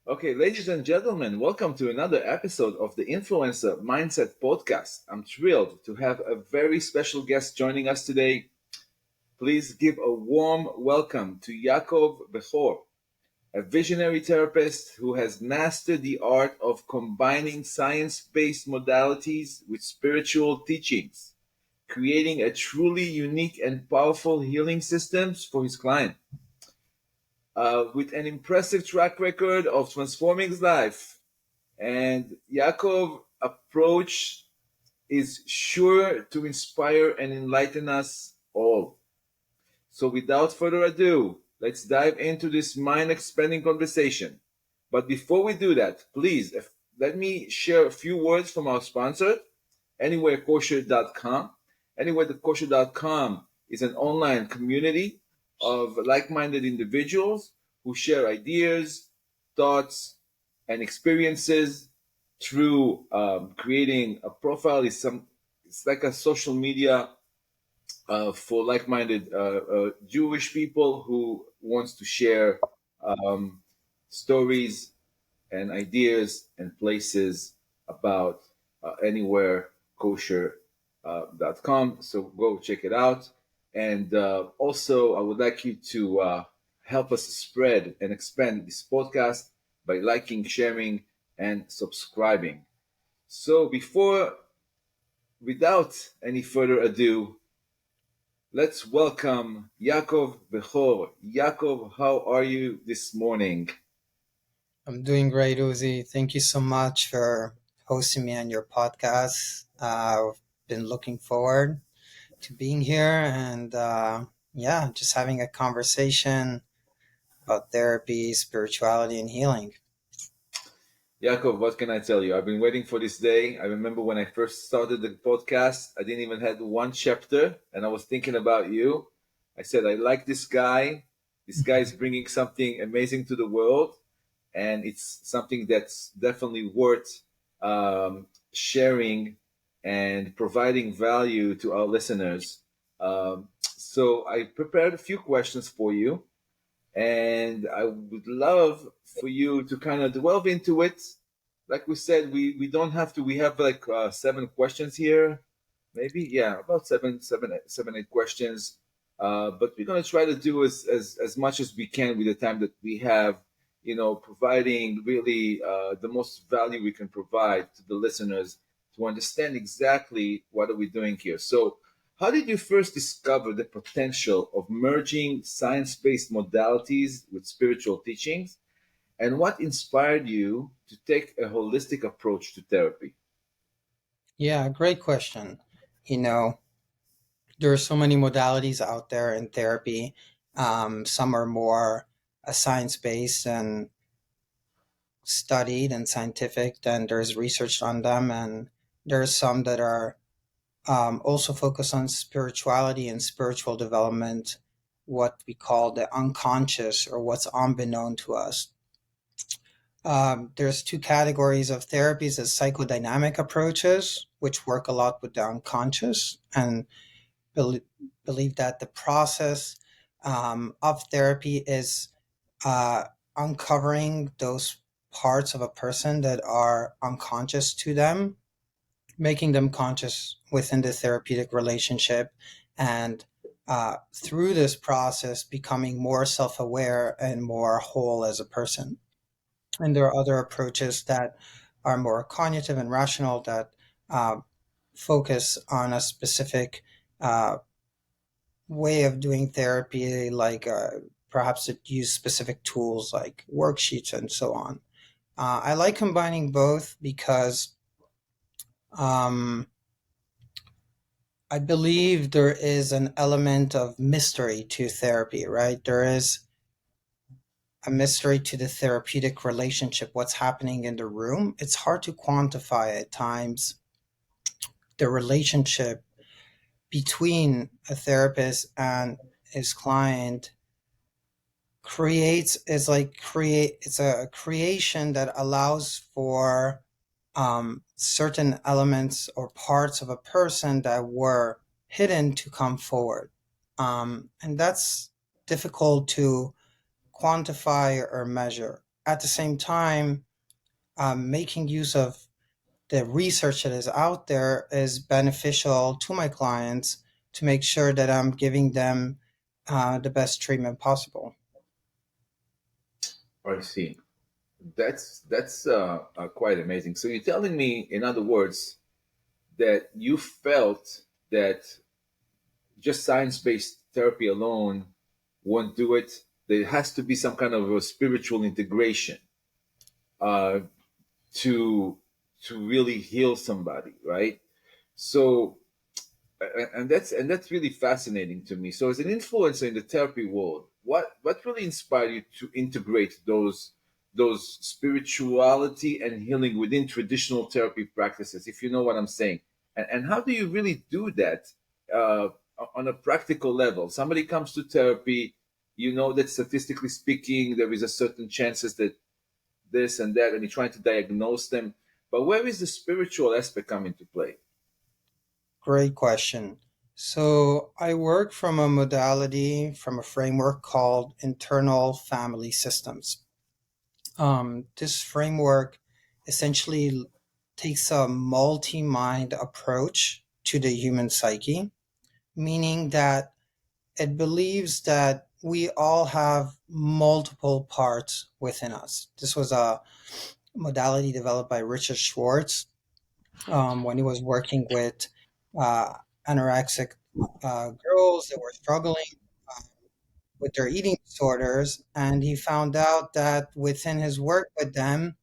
Okay, ladies and gentlemen, welcome to another episode of the Influencer Mindset Podcast. I'm thrilled to have a very special guest joining us today. Please give a warm welcome to Yaakov Bekhor, a visionary therapist who has mastered the art of combining science based modalities with spiritual teachings, creating a truly unique and powerful healing systems for his client. With an impressive track record of transforming his life. And Yaakov's approach is sure to inspire and enlighten us all. So without further ado, let's dive into this mind expanding conversation. But before we do that, please let me share a few words from our sponsor, anywherekosher.com. Anywherekosher.com is an online community of like-minded individuals who share ideas, thoughts, and experiences through creating a profile. It's like a social media for like-minded Jewish people who wants to share um, stories and ideas and places about anywhere kosher.com. So go check it out. And also, I would like you to help us spread and expand this podcast by liking, sharing, and subscribing. So, without any further ado, let's welcome Yaakov Bekhor. Yaakov, how are you this morning? I'm doing great, Uzi. Thank you so much for hosting me on your podcast. I've been looking forward to being here and just having a conversation about therapy, spirituality, and healing. Yaakov, what can I tell you? I've been waiting for this day. I remember when I first started the podcast, I didn't even have one chapter, and I was thinking about you. I said, I like this guy. This guy is bringing something amazing to the world, and it's something that's definitely worth sharing and providing value to our listeners. So I prepared a few questions for you, and I would love for you to kind of delve into it. Like we said, we don't have to. We have like seven questions here, maybe about seven, 8 questions. But we're gonna try to do as much as we can with the time that we have. Providing really the most value we can provide to the listeners to understand exactly what are we doing here. So how did you first discover the potential of merging science based modalities with spiritual teachings? And what inspired you to take a holistic approach to therapy? Yeah, great question. You know, there are so many modalities out there in therapy. Some are more science based and studied and scientific, then there's research on them, and there's some that are also focus on spirituality and spiritual development, what we call the unconscious or what's unbeknown to us. There's two categories of therapies as psychodynamic approaches, which work a lot with the unconscious and bel believe that the process of therapy is uh, uncovering those parts of a person that are unconscious to them, making them conscious within the therapeutic relationship, and through this process becoming more self-aware and more whole as a person. And there are other approaches that are more cognitive and rational that uh, focus on a specific uh, way of doing therapy, like perhaps it use specific tools like worksheets and so on. I like combining both because um, I believe there is an element of mystery to therapy, right? There is a mystery to the therapeutic relationship, what's happening in the room. It's hard to quantify at times the relationship between a therapist and his client creates is like create it's a creation that allows for certain elements or parts of a person that were hidden to come forward, and that's difficult to quantify or measure. at the same time, making use of the research that is out there is beneficial to my clients to make sure that I'm giving them the best treatment possible. I see. That's quite amazing. So you're telling me, in other words, that you felt that just science-based therapy alone won't do it. There has to be some kind of a spiritual integration uh, to really heal somebody, right? So, and that's really fascinating to me. So, as an influencer in the therapy world, what really inspired you to integrate those spirituality and healing within traditional therapy practices, if you know what I'm saying? And how do you really do that uh, on a practical level? Somebody comes to therapy, you know that statistically speaking, there is a certain chances that this and that, and you're trying to diagnose them. But where is the spiritual aspect come into play? Great question. So I work from a modality, from a framework called internal family systems. This framework essentially takes a multi mind approach to the human psyche, meaning that it believes that we all have multiple parts within us. This was a modality developed by Richard Schwartz when he was working with uh, anorexic girls that were struggling uh, with their eating disorders. And he found out that within his work with them,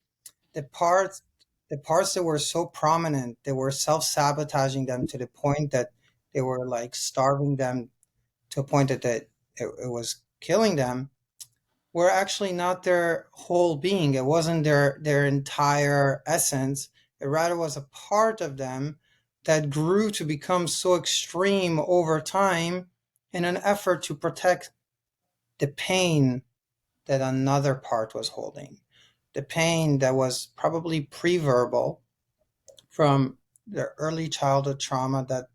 the parts the parts that were so prominent, they were self-sabotaging them to the point that they were like starving them to a point that it was killing them, were actually not their whole being. It wasn't their entire essence. It rather was a part of them that grew to become so extreme over time in an effort to protect the pain that another part was holding. The pain that was probably pre-verbal from the early childhood trauma that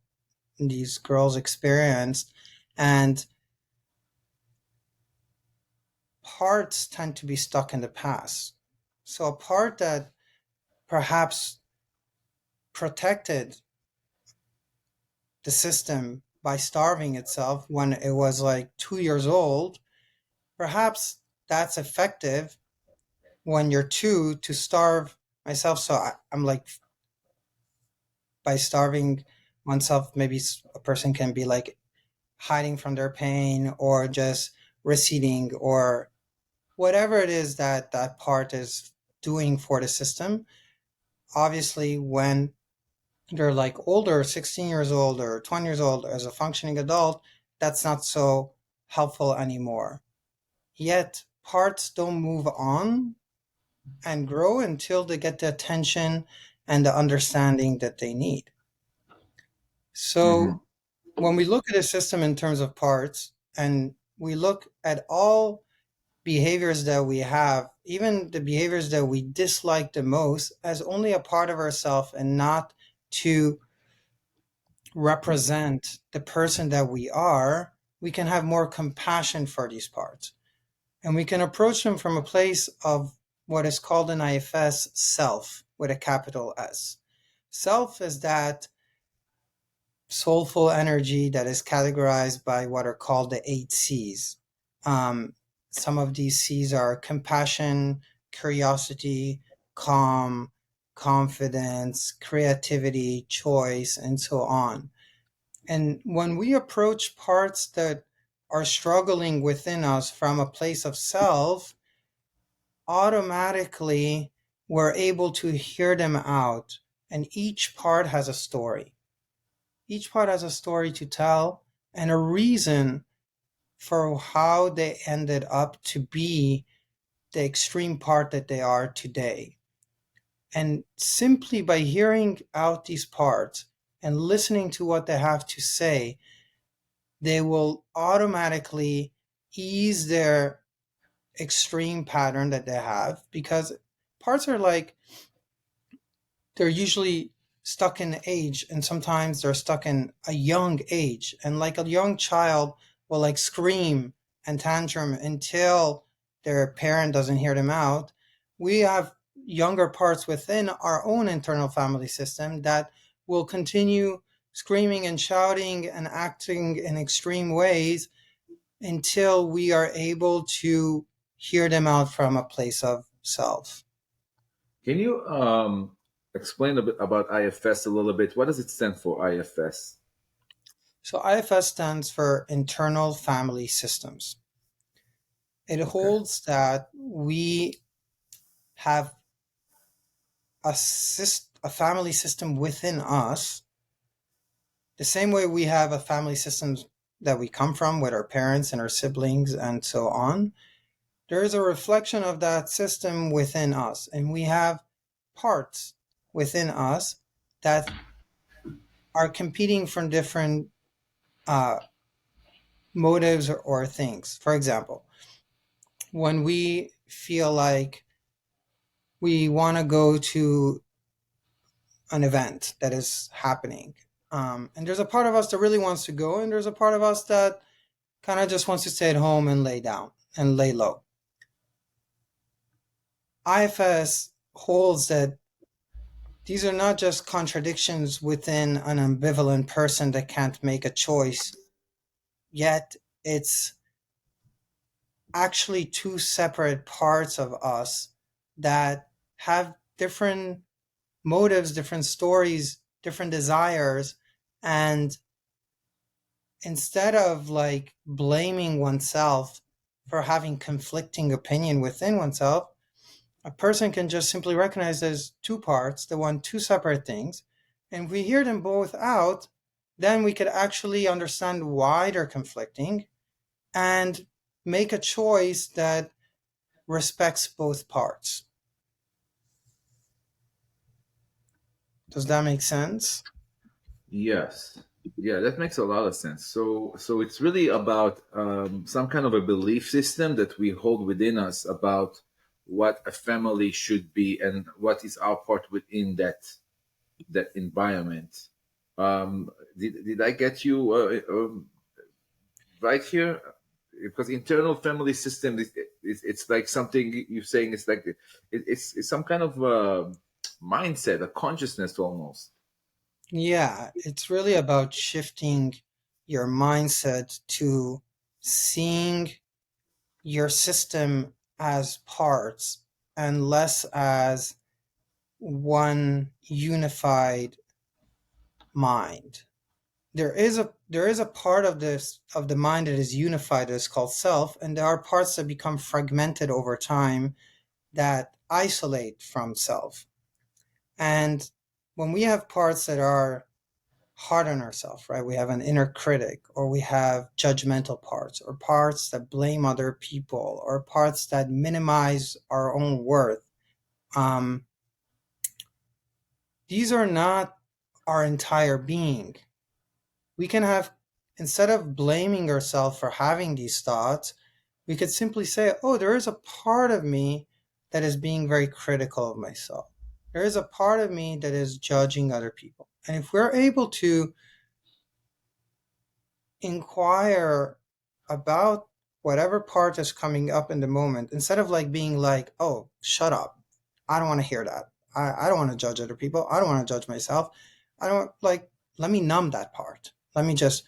these girls experienced. And parts tend to be stuck in the past. So a part that perhaps protected the system by starving itself when it was like 2 years old, perhaps that's effective when you're two to starve myself. So I'm like, by starving oneself, maybe a person can be like hiding from their pain or just receding or whatever it is that that part is doing for the system. Obviously, when they're like older, 16 years old or 20 years old as a functioning adult, that's not so helpful anymore. Yet parts don't move on and grow until they get the attention and the understanding that they need. Hmm. So when we look at a system in terms of parts and we look at all behaviors that we have, even the behaviors that we dislike the most, as only a part of ourselves and not to represent the person that we are, we can have more compassion for these parts. And we can approach them from a place of what is called in IFS self with a capital S. Self is that soulful energy that is categorized by what are called the 8 C's. Um, some of these C's are compassion, curiosity, calm, confidence, creativity, choice, and so on. And when we approach parts that are struggling within us from a place of self, automatically we're able to hear them out. And each part has a story. Each part has a story to tell and a reason for how they ended up to be the extreme part that they are today. And simply by hearing out these parts and listening to what they have to say, they will automatically ease their extreme pattern that they have, because parts are like, they're usually stuck in age, and sometimes they're stuck in a young age, and like a young child will like scream and tantrum until their parent doesn't hear them out. we have younger parts within our own internal family system that will continue screaming and shouting and acting in extreme ways until we are able to hear them out from a place of self. Can you explain a bit about IFS a little bit? What does it stand for, IFS? So IFS stands for internal family systems. It Okay. holds that we have a family system within us, the same way we have a family system that we come from with our parents and our siblings and so on. There is a reflection of that system within us, and we have parts within us that are competing from different uh, motives or things. For example, when we feel like we want to go to an event that is happening, and there's a part of us that really wants to go, and there's a part of us that kind of just wants to stay at home and lay down and lay low. IFS holds that these are not just contradictions within an ambivalent person that can't make a choice, yet it's actually two separate parts of us that have different motives, different stories, different desires. And instead of like blaming oneself for having conflicting opinion within oneself, a person can just simply recognize there's two parts that want two separate things. And if we hear them both out, then we could actually understand why they're conflicting and make a choice that respects both parts. Does that make sense? Yes. Yeah, that makes a lot of sense. So it's really about some kind of a belief system that we hold within us about what a family should be and what is our part within that environment. Did I get you right here? Because internal family system is it's like something you're saying. It's like it's some kind of mindset, a consciousness almost. Yeah, it's really about shifting your mindset to seeing your system as parts and less as one unified mind. There is a part of this of the mind that is unified that is called self, and there are parts that become fragmented over time that isolate from self. And when we have parts that are hard on ourselves, right? We have an inner critic, or we have judgmental parts, or parts that blame other people, or parts that minimize our own worth. Um, these are not our entire being. We can have, instead of blaming ourselves for having these thoughts, we could simply say, oh, there is a part of me that is being very critical of myself. There is a part of me that is judging other people. And if we're able to inquire about whatever part is coming up in the moment, instead of like being like, oh, shut up, I don't want to hear that, I don't want to judge other people, I don't want to judge myself, I don't like, let me numb that part, let me just,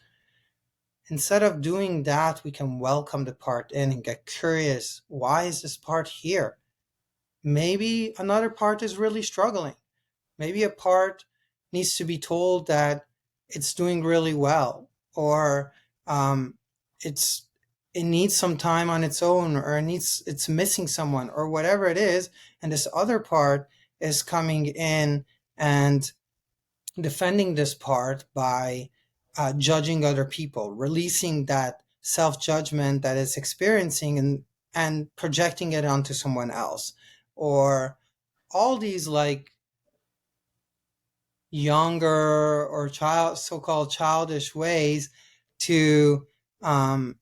instead of doing that, we can welcome the part in and get curious, why is this part here? Maybe another part is really struggling. Maybe a part needs to be told that it's doing really well, or um, it's it needs some time on its own, or it's missing someone, or whatever it is. And this other part is coming in and defending this part by judging other people, releasing that self judgment that it's experiencing, and projecting it onto someone else, or all these like younger or so-called childish ways to um,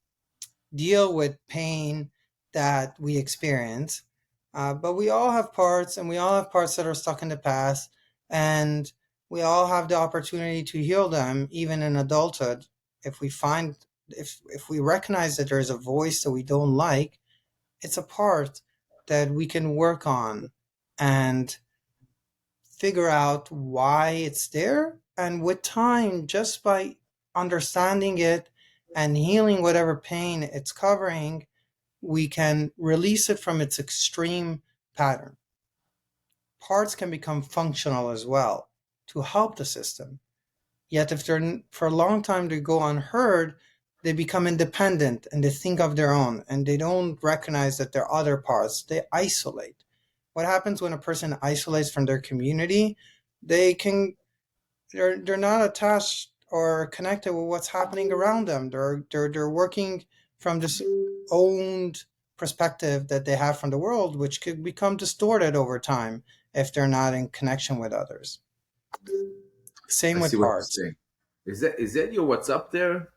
deal with pain that we experience. But we all have parts, and we all have parts that are stuck in the past, and we all have the opportunity to heal them, even in adulthood. If we find, if we recognize that there's a voice that we don't like, it's a part. that we can work on and figure out why it's there. And with time, just by understanding it and healing whatever pain it's covering, we can release it from its extreme pattern. Parts can become functional as well to help the system. Yet, if they're for a long time they go unheard, they become independent and they think of their own and they don't recognize that there are other parts. They isolate. What happens when a person isolates from their community? They can they're not attached or connected with what's happening around them. They're working from this owned perspective that they have from the world, which could become distorted over time if they're not in connection with others. I Same see with what you're parts. saying. Is that your WhatsApp there?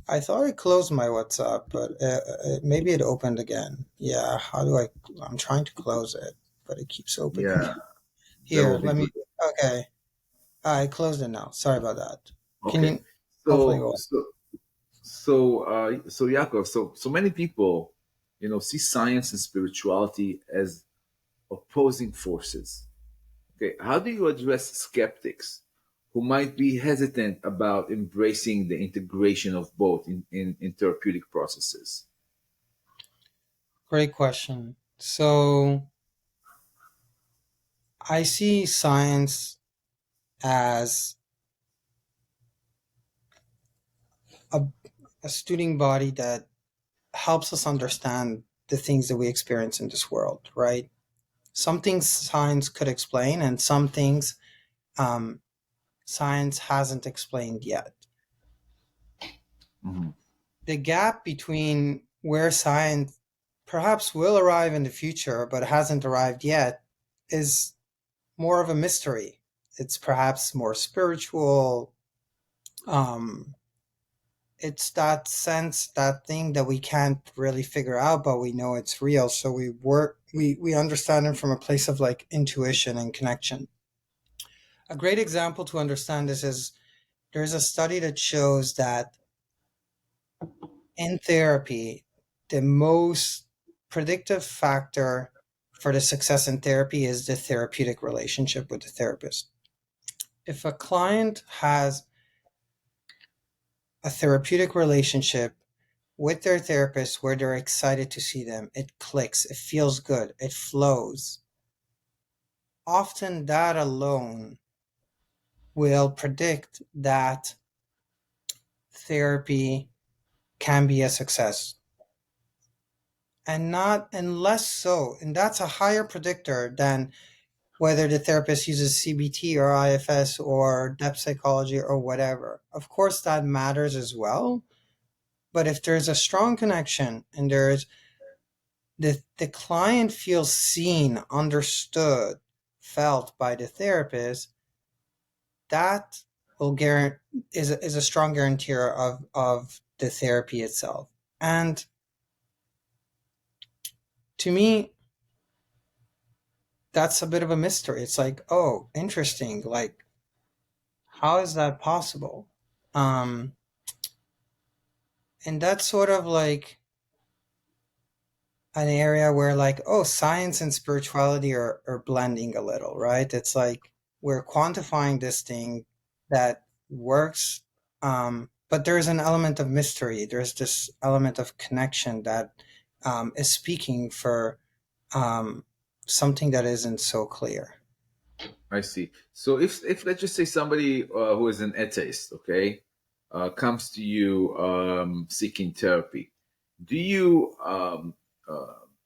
I thought I closed my WhatsApp, but maybe it opened again. Yeah, how do I? I'm trying to close it, but it keeps opening. Yeah, that Here, will be let me. good. Okay, I closed it now. Sorry about that. Can Okay. you hopefully So go? so so Yaakov, so many people, see science and spirituality as opposing forces. Okay, how do you address skeptics who might be hesitant about embracing the integration of both in therapeutic processes? Great question. So I see science as a, a student body that helps us understand the things that we experience in this world, right? Some things science could explain, and some things um, science hasn't explained yet. Mhm. The gap between where science perhaps will arrive in the future but hasn't arrived yet is more of a mystery. It's perhaps more spiritual. Um, it's that sense, that thing that we can't really figure out, but we know it's real. So we understand it from a place of like intuition and connection. A great example to understand this is there's a study that shows that in therapy, the most predictive factor for the success in therapy is the therapeutic relationship with the therapist. If a client has a therapeutic relationship with their therapist where they're excited to see them, it clicks, it feels good, it flows. Often that alone will predict that therapy can be a success. And not unless so, and that's a higher predictor than whether the therapist uses CBT or IFS or depth psychology or whatever. Of course, that matters as well. But if there's a strong connection and there's the client feels seen, understood, felt by the therapist, that will guarantee is a strong guarantor of the therapy itself. And to me, that's a bit of a mystery. It's like, oh, interesting. Like, how is that possible? Um, and that's sort of like an area where like, oh, science and spirituality are blending a little, right? It's like we're quantifying this thing that works, but there's an element of mystery. There's this element of connection that is speaking for um, something that isn't so clear. I see. So if let's just say somebody who is an atheist, okay, comes to you seeking therapy, do you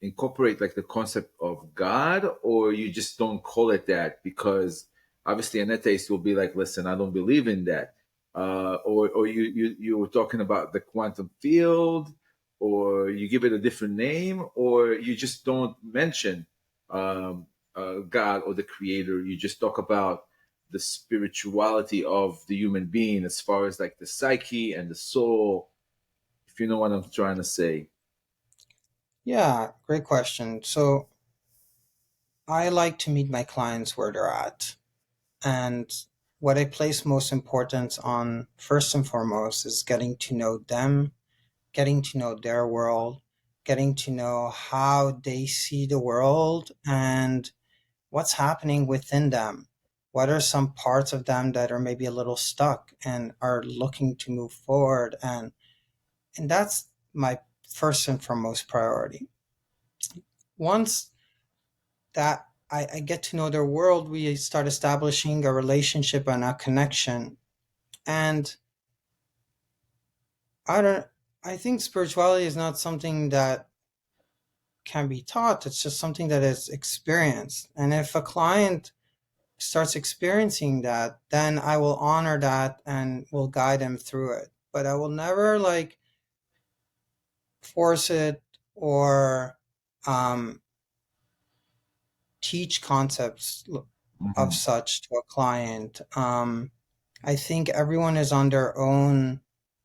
incorporate like the concept of God, or you just don't call it that because obviously an atheist will be like, listen, I don't believe in that, or you were talking about the quantum field, or you give it a different name, or you just don't mention. God or the creator. You just talk about the spirituality of the human being as far as like the psyche and the soul, if you know what I'm trying to say. Yeah, great question. So I like to meet my clients where they're at. And what I place most importance on, first and foremost, is getting to know them, getting to know their world, getting to know how they see the world and what's happening within them. What are some parts of them that are maybe a little stuck and are looking to move forward? And that's my first and foremost priority. Once that I get to know their world, we start establishing a relationship and a connection. And I don't I think spirituality is not something that can be taught. It's just something that is experienced. And if a client starts experiencing that, then I will honor that and will guide them through it. But I will never like force it or um, teach concepts of Hmm. such to a client. I think everyone is on their own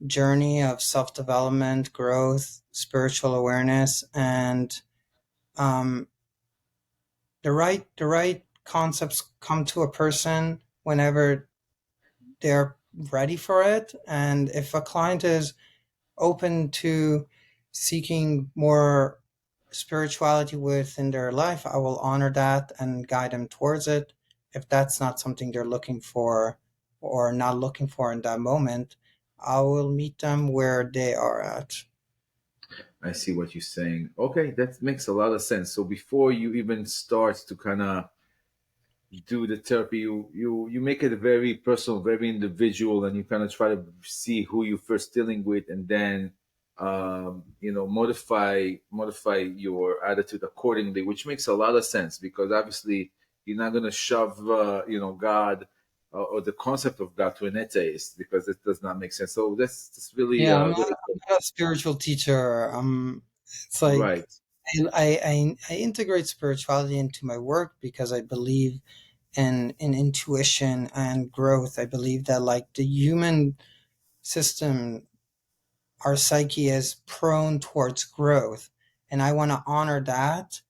journey of self development, growth, spiritual awareness, and um, the right concepts come to a person whenever they're ready for it. And if a client is open to seeking more spirituality within their life, I will honor that and guide them towards it. If that's not something they're looking for or not looking for in that moment, I will meet them where they are at. I see what you're saying. Okay, that makes a lot of sense. So before you even start to kind of do the therapy, you make it very personal, very individual, and you kind of try to see who you're first dealing with, and then modify your attitude accordingly, which makes a lot of sense because obviously you're not going to shove God or the concept of God to an atheist because it does not make sense. So that's really Yeah, I'm not, very I'm not a spiritual teacher. It's like right. I integrate spirituality into my work because I believe in intuition and growth. I believe that like the human system, our psyche is prone towards growth, and I want to honor that.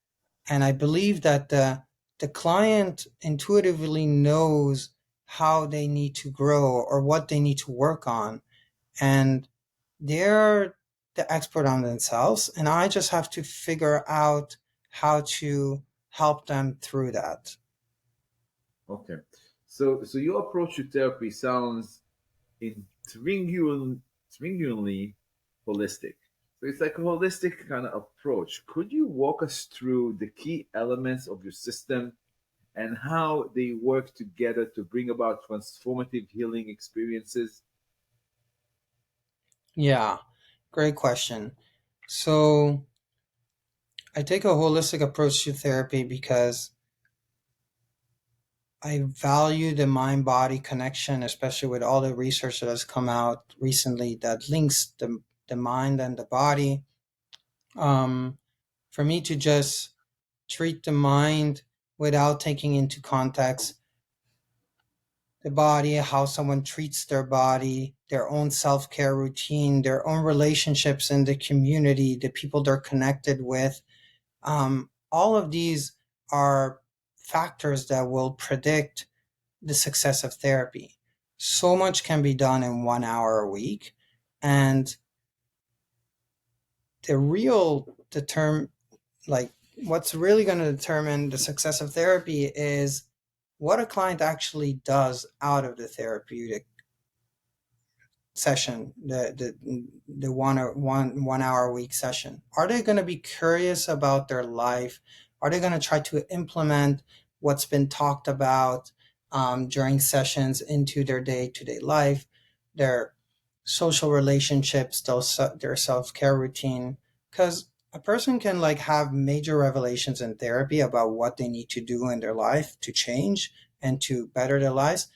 And I believe that the client intuitively knows how they need to grow or what they need to work on, and they're the expert on themselves, and I just have to figure out how to help them through that. Okay. So your approach to therapy sounds intriguingly holistic. So it's like a holistic kind of approach. Could you walk us through the key elements of your system and how they work together to bring about transformative healing experiences? Yeah, great question. So I take a holistic approach to therapy because I value the mind body connection, especially with all the research that has come out recently that links the mind and the body. For me to just treat the mind without taking into context the body, how someone treats their body, their own self care routine, their own relationships in the community, the people they're connected with. All of these are factors that will predict the success of therapy. So much can be done in 1 hour a week. And the real determine like what's really going to determine the success of therapy is what a client actually does out of the therapeutic session, the 1 hour a week session. Are they going to be curious about their life? Are they going to try to implement what's been talked about during sessions into their day to day life, their social relationships, their self care routine? Because a person can like have major revelations in therapy about what they need to do in their life to change and to better their lives.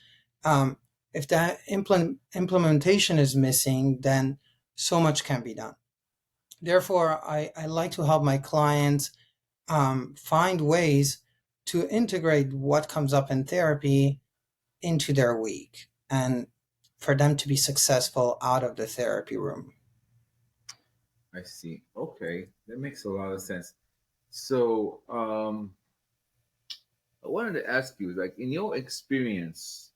Um, if that implementation is missing, then so much can be done. Therefore, I like to help my clients find ways to integrate what comes up in therapy into their week and for them to be successful out of the therapy room. I see. Okay, that makes a lot of sense. So I wanted to ask you, like in your experience,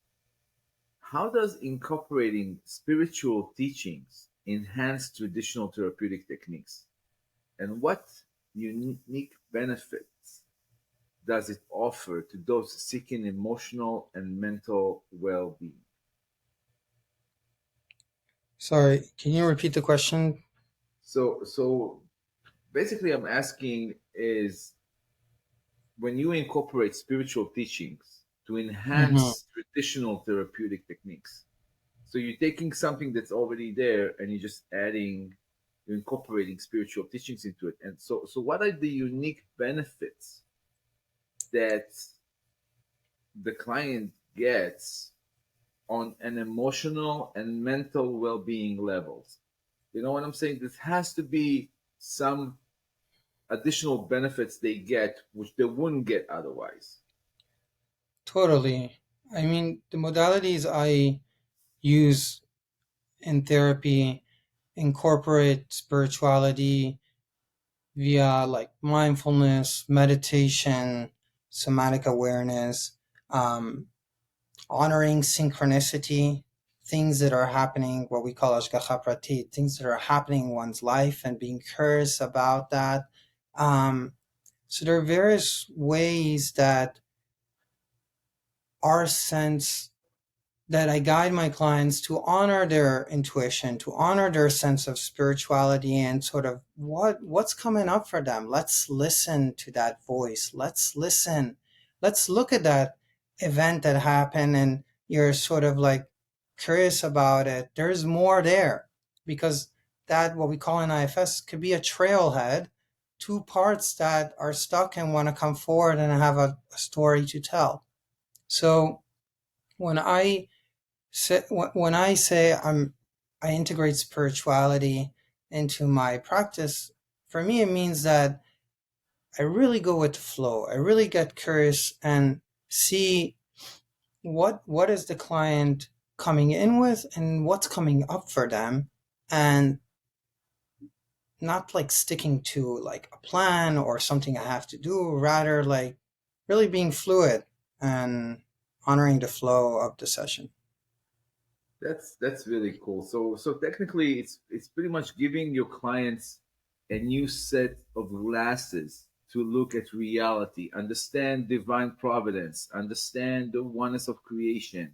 how does incorporating spiritual teachings enhance traditional therapeutic techniques? and what unique benefits does it offer to those seeking emotional and mental well-being? Sorry, can you repeat the question? So basically, I'm asking is when you incorporate spiritual teachings to Hmm. enhance traditional therapeutic techniques. So you're taking something that's already there and you're just adding, you're incorporating spiritual teachings into it. And so what are the unique benefits that the client gets on an emotional and mental well-being levels? You know what I'm saying? There has to be some additional benefits they get which they wouldn't get otherwise. Totally. I mean, the modalities I use in therapy incorporate spirituality via like mindfulness, meditation, somatic awareness, um, honoring synchronicity, things that are happening, what we call ashgacha pratit, things that are happening in one's life and being curious about that. Um, so there are various ways that our sense that I guide my clients to honor their intuition, to honor their sense of spirituality and sort of what's coming up for them. Let's listen to that voice. Let's listen. Let's look at that event that happened and you're sort of like curious about it. There's more there because that what we call in IFS could be a trailhead, two parts that are stuck and want to come forward and have a story to tell. So when I say I integrate spirituality into my practice, for me it means that I really go with the flow. I really get curious and see what is the client coming in with and what's coming up for them, and not like sticking to like a plan or something I have to do, rather like really being fluid and honoring the flow of the session. That's really cool. So technically, it's pretty much giving your clients a new set of glasses to look at reality, understand divine providence, understand the oneness of creation,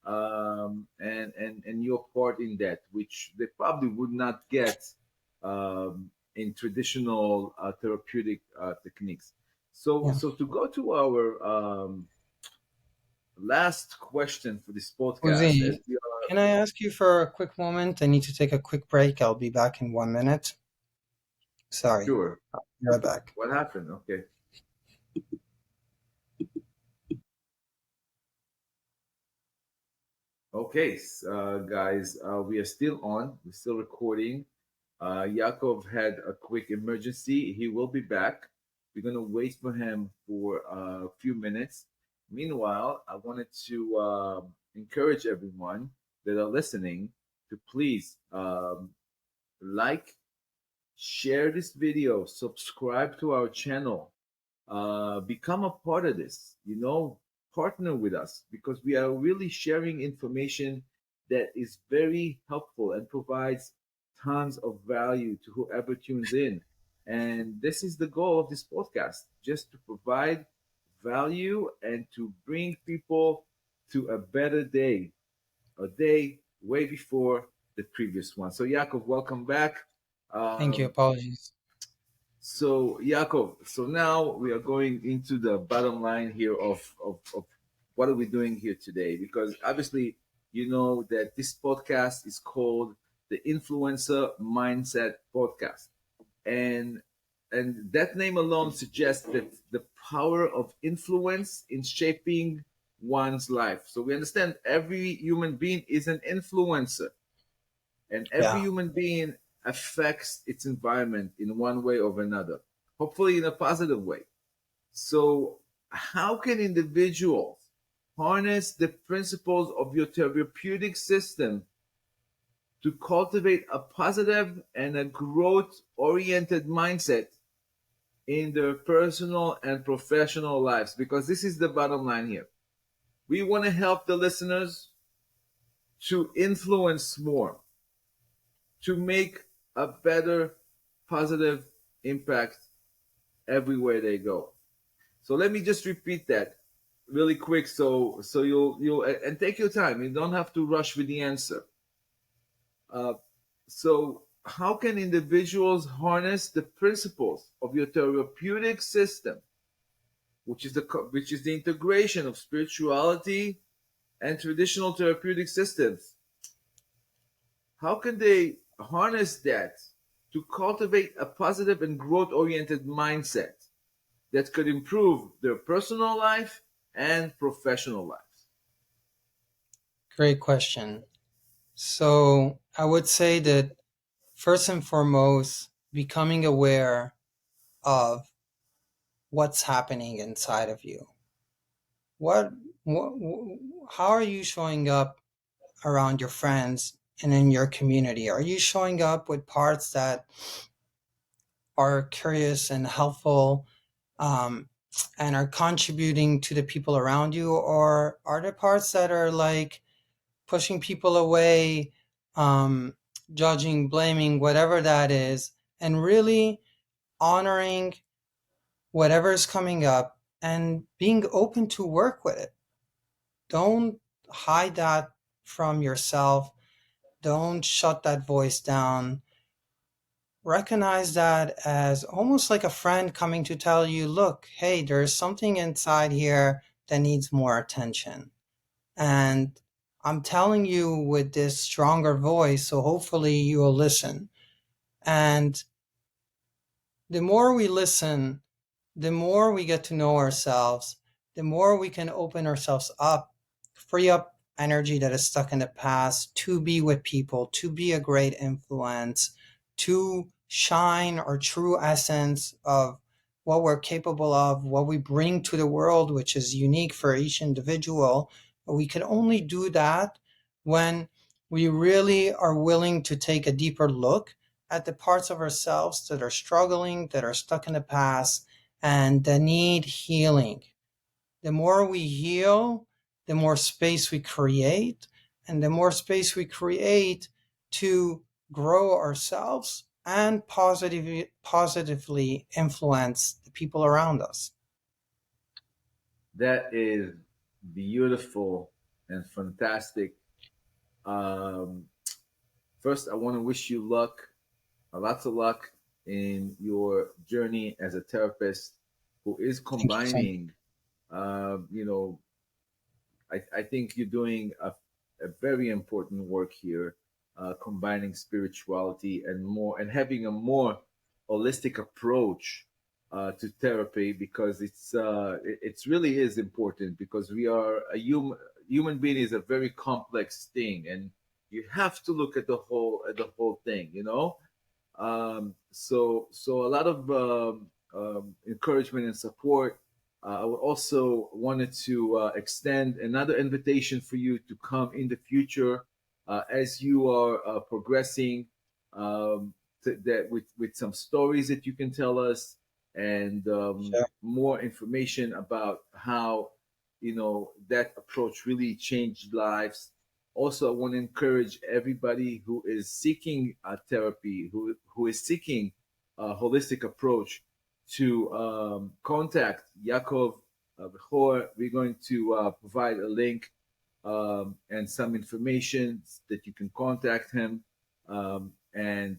and your part in that, which they probably would not get in traditional therapeutic techniques. So Yeah. so to go to our last question for this podcast, as Jose, we are can I ask you for a quick moment? I need to take a quick break. I'll be back in 1 minute. Sorry. sure. Be right back. What happened? Okay. Okay, guys, we are still on. We're still recording. Yaakov had a quick emergency. He will be back. We're going to wait for him for a few minutes. Meanwhile, I wanted to encourage everyone that are listening to please like, share this video, subscribe to our channel, become a part of this, partner with us because we are really sharing information that is very helpful and provides tons of value to whoever tunes in. And this is the goal of this podcast, just to provide value and to bring people to a better day, a day way before the previous one. So Yaakov, welcome back. Thank you. um, Apologies. so, Yaakov, so now we are going into the bottom line here of what are we doing here today? Because obviously, you know that this podcast is called the Influencer Mindset Podcast. And and that name alone suggests that the power of influence in shaping one's life. So we understand every human being is an influencer, and every Yeah. human being affects its environment in one way or another, hopefully in a positive way. So, how can individuals harness the principles of your therapeutic system to cultivate a positive and a growth oriented mindset in their personal and professional lives? Because this is the bottom line here. We want to help the listeners to influence more, to make a better, positive impact everywhere they go. So let me just repeat that really quick, so you'll and take your time. You don't have to rush with the answer. Uh, so how can individuals harness the principles of your therapeutic system, which is the integration of spirituality and traditional therapeutic systems? How can they harness that to cultivate a positive and growth oriented mindset that could improve their personal life and professional lives? Great question. So I would say that first and foremost, becoming aware of what's happening inside of you. What, what, how are you showing up around your friends and in your community? Are you showing up with parts that are curious and helpful, um, and are contributing to the people around you, or are there parts that are like pushing people away, um, judging, blaming, whatever that is, and really honoring whatever's coming up and being open to work with it? Don't hide that from yourself. Don't shut that voice down. Recognize that as almost like a friend coming to tell you, look, hey, there's something inside here that needs more attention. And I'm telling you with this stronger voice, so hopefully you will listen. And the more we listen, the more we get to know ourselves, the more we can open ourselves up, free up energy that is stuck in the past to be with people, to be a great influence, to shine our true essence of what we're capable of, what we bring to the world, which is unique for each individual. But we can only do that when we really are willing to take a deeper look at the parts of ourselves that are struggling, that are stuck in the past, and that need healing. The more we heal, the more space we create, and the more space we create to grow ourselves and positively influence the people around us. That is beautiful and fantastic. Um, First, I want to wish you luck, lots of luck in your journey as a therapist who is Thank you so much. combining, you know, I think you're doing a very important work here, combining spirituality and more, and having a more holistic approach to therapy, because it's really is important, because we are a human being is a very complex thing, and you have to look at the whole thing, you know. So a lot of encouragement and support. I would also wanted to extend another invitation for you to come in the future as you are progressing, that with some stories that you can tell us, and Sure. more information about how that approach really changed lives. Also, I want to encourage everybody who is seeking therapy, who is seeking a holistic approach, to contact Yaakov Bekhor. We're going to provide a link and some information that you can contact him, and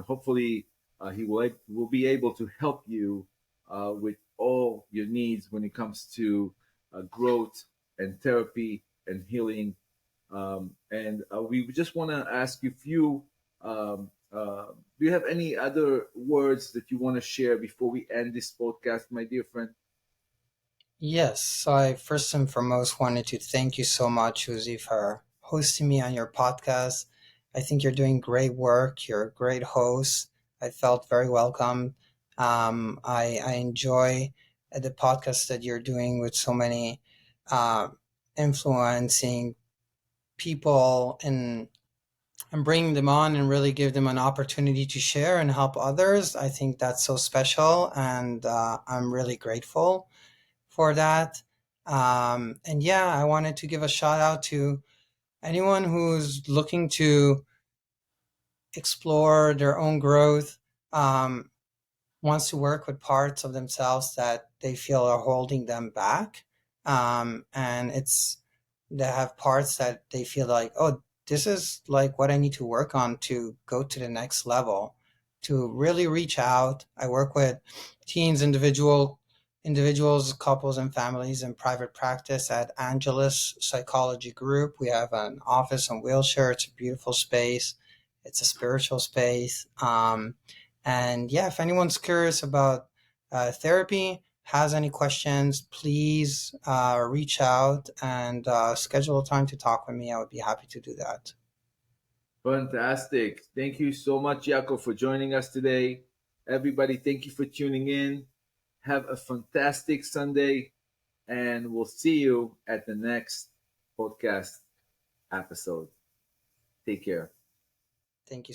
hopefully he will be able to help you with all your needs when it comes to growth and therapy and healing. And we just want to ask you a few. Do you have any other words that you want to share before we end this podcast, my dear friend? Yes, so I first and foremost wanted to thank you so much, Uzi, for hosting me on your podcast. I think you're doing great work. You're a great host. I felt very welcome. I enjoy the podcast that you're doing with so many uh, influencing people, and bringing them on and really give them an opportunity to share and help others. I think that's so special, and I'm really grateful for that. And yeah, I wanted to give a shout out to anyone who's looking to explore their own growth. Um, wants to work with parts of themselves that they feel are holding them back. And it's they have parts that they feel like, oh, this is like what I need to work on to go to the next level, to really reach out. I work with teens, individuals, couples, and families in private practice at Angelus Psychology Group. We have an office in Wilshire. It's a beautiful space. It's a spiritual space. And yeah, if anyone's curious about therapy, has any questions, please reach out and schedule a time to talk with me. I would be happy to do that. Fantastic. Thank you so much, Yaakov, for joining us today. Everybody, thank you for tuning in. Have a fantastic Sunday, and we'll see you at the next podcast episode. Take care. Thank you